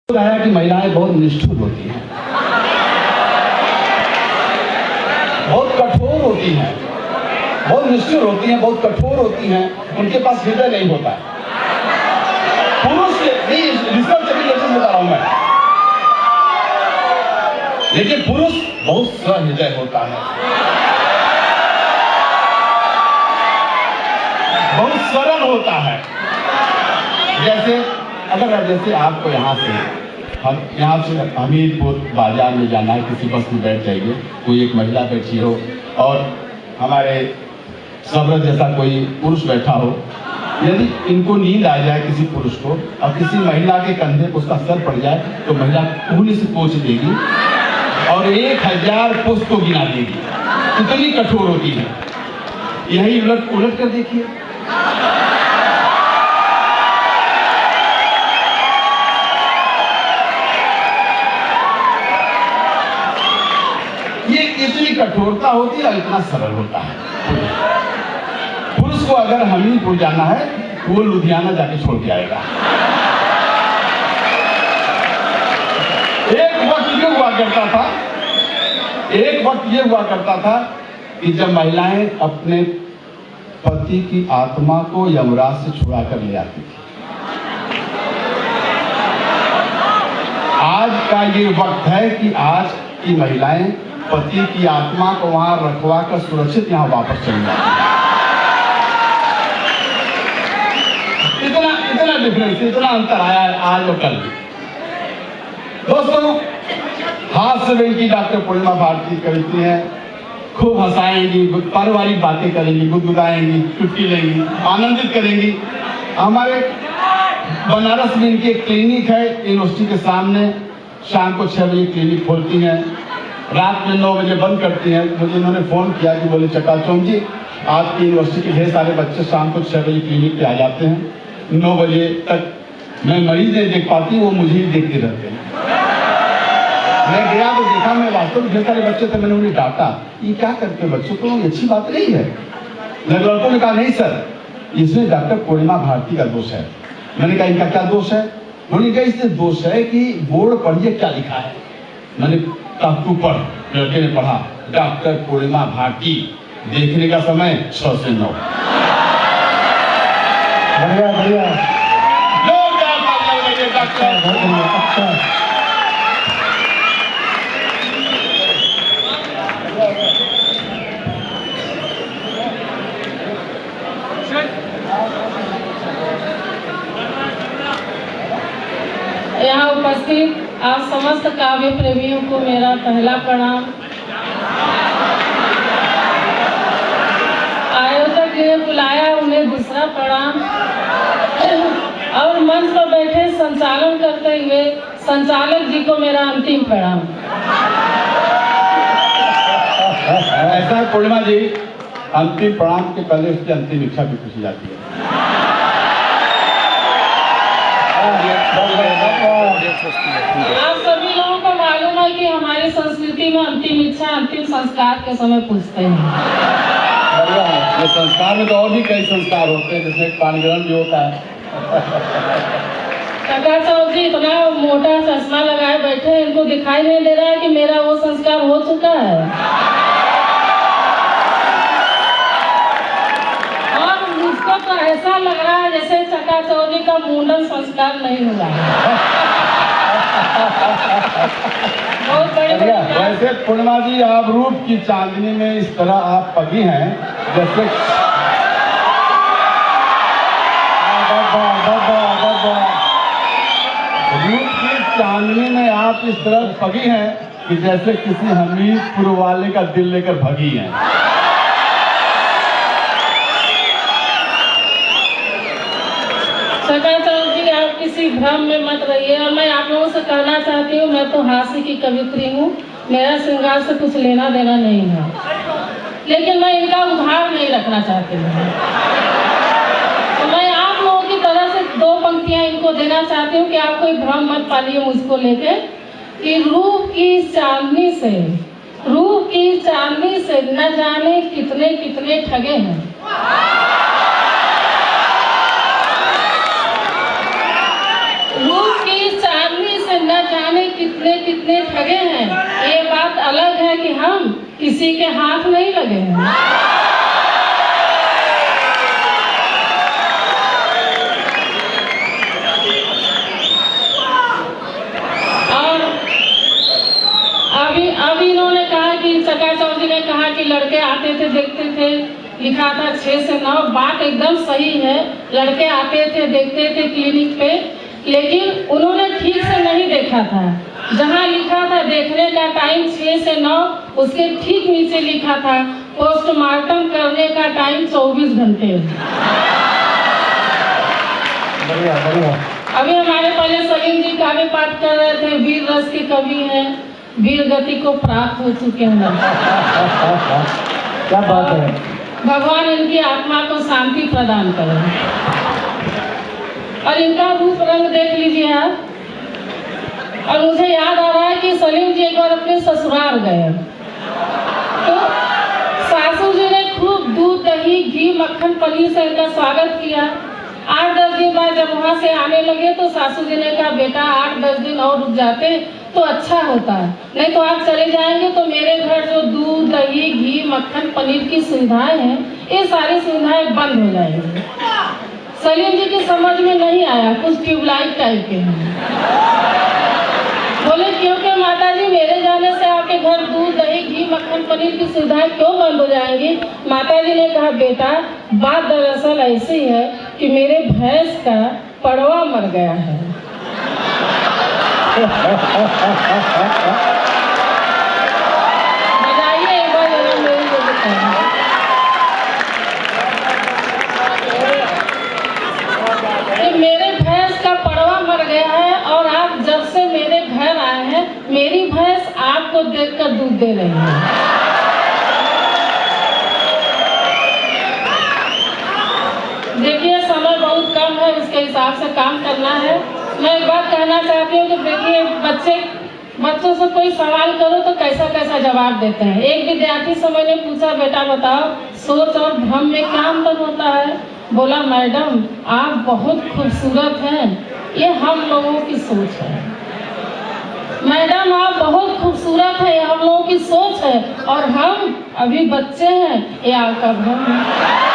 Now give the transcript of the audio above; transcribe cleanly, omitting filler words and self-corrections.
बताया कि महिलाएं बहुत निष्ठुर होती हैं, बहुत कठोर होती हैं, बहुत निष्ठुर होती हैं, बहुत कठोर होती हैं, उनके पास हृदय नहीं होता है। पुरुष नहीं, रिसर्च एप्लीकेशन बता रहा हूं मैं, लेकिन पुरुष बहुत सहृदय होता है, बहुत सरल होता है। जैसे आपको यहाँ से हमीरपुर बाजार में जाना है, किसी बस में बैठ जाइए, कोई एक महिला बैठी हो और हमारे सब्र जैसा कोई पुरुष बैठा हो, यदि इनको नींद आ जाए किसी पुरुष को और किसी महिला के कंधे पर उसका सर पड़ जाए तो महिला कूल्हे से पोंछ देगी और 1000 पुष्प को गिना देगी, इतनी कठोर होती है। यही उलट कर देखिए, ये इतनी कठोरता होती है, इतना सरल होता है। पुरुष को अगर हमीरपुर जाना है तो वो लुधियाना जाके छोड़ के आएगा। एक वक्त ये हुआ करता था कि जब महिलाएं अपने पति की आत्मा को यमराज से छुड़ा कर ले आती थी। आज का ये वक्त है कि आज की महिलाएं पति की आत्मा को वहां रखवा कर सुरक्षित यहां वापस चली जाती है। इतना डिफरेंस, इतना अंतर आया है आज और कल। दोस्तों, हास्य व्यंगी डॉक्टर पूर्णिमा भारती करती हैं, खूब हंसाएंगी, पारिवारिक बातें करेंगी, गुदगुदाएंगी, चुटकी लेंगी, आनंदित करेंगी। हमारे बनारस में इनकी एक क्लिनिक है, यूनिवर्सिटी के सामने, शाम को 6 बजे क्लिनिक खोलती हैं, रात में 9 बजे बंद करती हैं। मुझे इन्होंने फोन किया कि बोले चकाचौंध जी, आपकी यूनिवर्सिटी के ढेर सारे बच्चे शाम को 6 बजे क्लिनिक पे आ जाते हैं, 9 बजे तक मैं मरीज नहीं देख पाती, वो मुझे ही देखते रहते हैं। मैं गया तो देखा, मैं वास्तव में ढेर सारे बच्चे थे, मैंने उन्हें डांटा, ये क्या करते हैं बच्चों को, अच्छी बात नहीं है। लड़कों ने कहा नहीं सर, इसमें डॉक्टर पूर्णिमा भारती का दोष है। मैंने कहा इनका क्या दोष है? उन्होंने कहा इसमें दोष है कि बोर्ड पढ़िए क्या लिखा है। मैंने कहा तू पढ़। लड़के ने पढ़ा, डॉक्टर पूर्णिमा भारती, देखने का समय 6 से 9। बढ़िया यहाँ उपस्थित आप समस्त काव्य प्रेमियों को मेरा पहला प्रणाम। आयोजक ने बुलाया, उन्हें दूसरा प्रणाम। और मंच पर बैठे संचालन करते हुए संचालक जी को मेरा अंतिम प्रणाम। ऐसा है पूर्णिमा जी, अंतिम प्रणाम के पहले उसकी अंतिम इच्छा भी पूछी जाती है। आप सभी लोगों को मालूम है कि हमारी संस्कृति में अंतिम इच्छा अंतिम संस्कार के समय पूछते हैं। ये संस्कार में तो और भी कई संस्कार होते हैं, जिसमें पानी ग्रहण भी होता है। चकाचौंध जी इतना मोटा चश्मा लगाए बैठे, इनको दिखाई नहीं दे रहा है कि मेरा वो संस्कार हो चुका है। और मुझको तो ऐसा लग रहा है जैसे चकाचौंध जी का मुंडन संस्कार नहीं हुआ है। बहुत बड़े वैसे पूर्णिमा जी, आप रूप की चांदनी में इस तरह आप पगी हैं जैसे रूप की चांदनी में आप इस तरह पगी हैं कि जैसे किसी हमीरपुर वाले का दिल लेकर भगी हैं। चकाचौंध जी, आप किसी भ्रम में मत रहिए। और मैं आप लोगों से कहना चाहती हूँ, मैं तो हास्य की कवित्री हूँ, मेरा श्रृंगार से कुछ लेना देना नहीं है, लेकिन मैं इनका उधार नहीं रखना चाहती हूँ। तो मैं आप लोगों की तरह से 2 पंक्तियां इनको देना चाहती हूँ कि आप कोई भ्रम मत पालिए मुझको लेके कि रूप की चांदनी से न जाने कितने कितने ठगे हैं। रूप की चांदनी से कितने कितने ठगे हैं, ये बात अलग है कि हम किसी के हाथ नहीं लगे हैं। और अभी इन्होंने कहा कि चका चौधरी ने कहा कि लड़के आते थे देखते थे, लिखा था 6 से 9, बात एकदम सही है। लड़के आते थे देखते थे क्लिनिक पे, लेकिन उन्होंने ठीक से नहीं देखा था। जहाँ लिखा था देखने का टाइम 6 से 9, उसके ठीक नीचे लिखा था पोस्टमार्टम करने का टाइम 24 घंटे। बढ़िया बढ़िया। अभी हमारे पहले सलीम जी काव्य पाठ कर रहे थे, वीर रस के कवि हैं, वीर गति को प्राप्त हो चुके हैं। क्या बात है। भगवान इनकी आत्मा को शांति प्रदान करे। और इनका रूप रंग देख लीजिए आप। और मुझे याद आ रहा है कि सलीम जी एक बार अपने ससुराल गए, तो सासू जी ने खूब दूध दही घी मक्खन पनीर से इनका स्वागत किया। 8-10 दिन बाद जब वहाँ से आने लगे तो सासू जी ने कहा, बेटा 8-10 दिन और रुक जाते तो अच्छा होता है, नहीं तो आप चले जाएंगे तो मेरे घर जो दूध दही घी मक्खन पनीर की सुविधाएं हैं, ये सारी सुविधाएं बंद हो जाएंगी। सलीम जी की समझ में नहीं आया, कुछ ट्यूबलाइट टाइप के हैं। बोले क्योंकि माता जी मेरे जाने से आपके घर दूध दही घी मक्खन पनीर की सुविधाएं क्यों बंद हो जाएंगी? माता जी ने कहा, बेटा बात दरअसल ऐसी है कि मेरे भैंस का पड़वा मर गया है। बताइए एक बार जरा मेरे को बताइए। कि मेरे भैंस का पड़वा मर गया है और आप जब से मेरे घर आए हैं मेरी भैंस आपको देखकर दूध दे रही है। देखिए समय बहुत कम है, इसके हिसाब से काम करना है। मैं एक बात कहना चाहती हूँ कि देखिए बच्चों से कोई सवाल करो तो कैसा कैसा जवाब देते हैं। एक विद्यार्थी से मैंने पूछा, बेटा बताओ सोच और भ्रम में क्या अंतर होता है? बोला, मैडम आप बहुत खूबसूरत हैं, ये हम लोगों की सोच है। मैडम आप बहुत खूबसूरत हैं, ये हम लोगों की सोच है, और हम अभी बच्चे हैं, ये आपका भ्रम है।